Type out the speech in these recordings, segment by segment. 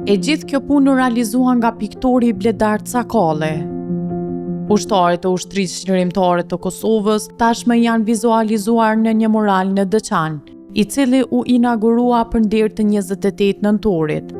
E gjithë kjo punë u realizua nga piktori Bledart Cakalli. Ushtarët e ushtrisë çlirimtare të Kosovës tashmë janë vizualizuar në një mural në Dëçan, i cili u inaugurua përndër të 28 nëntorit.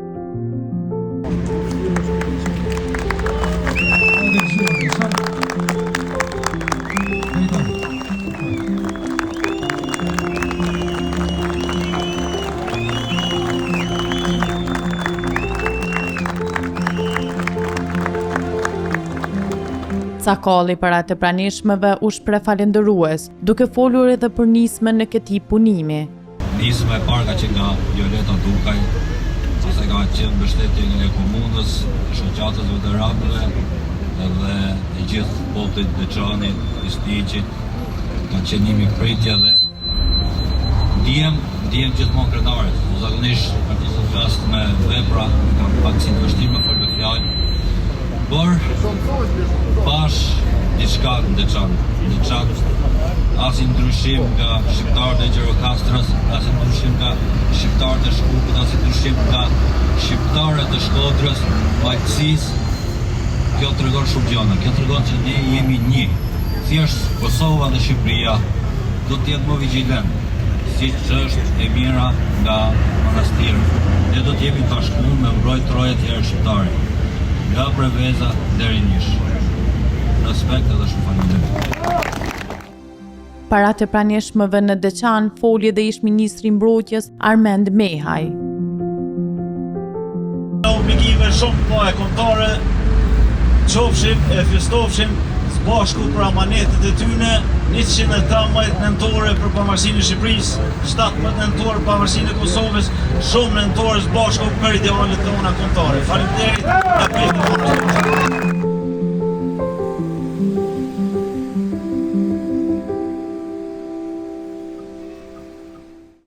Cakalli para të pranishmëve u shpreh falendërues, duke folur edhe për nismën në këtij punimi. Nisma e parë që nga Violeta Dukaj, ose ka qenë mbështetje e komunës, shoqatës veteranëve edhe e gjithë popullit të Dëçanit, Istiqit, ka qenë një mikpritje dhe ndihem gjithmonë krenaret. Zakonisht artistët flas me vepra, kam pak si vështirë për me fjalë. Por pash diçka në Dëçan. Asnjë ndryshim nga shqiptarët e Gjirokastrës, asnjë ndryshim nga shqiptarët e Shkupit, asnjë ndryshim nga shqiptarët e Shkodrës, Valësisë. Kjo tregon shumë gjëra. Kjo tregon që ne jemi një. Thjesht Kosova dhe Shqipëria do të jetë më vigjilent, siç është e mira nga manastiri. Ne do të jemi të bashkuar me mbrojtje troje të tjerë shqiptare. Nga Preveza deri në Nish. Respekt edhe shumë faleminderit. Para të pranishmëve në Dëçan foli dhe ish ministri i mbrojtjes Armend Mehaj. Obligive shumë po e kontore, qofshim e festofshim së bashku për amanetet e tyne, 113 nëntore për pavarësinë e Shqipërisë, 17 nëntore për pavarësinë e Kosovës, shumë nëntore së bashku për idealet tona kontore. Faleminderit.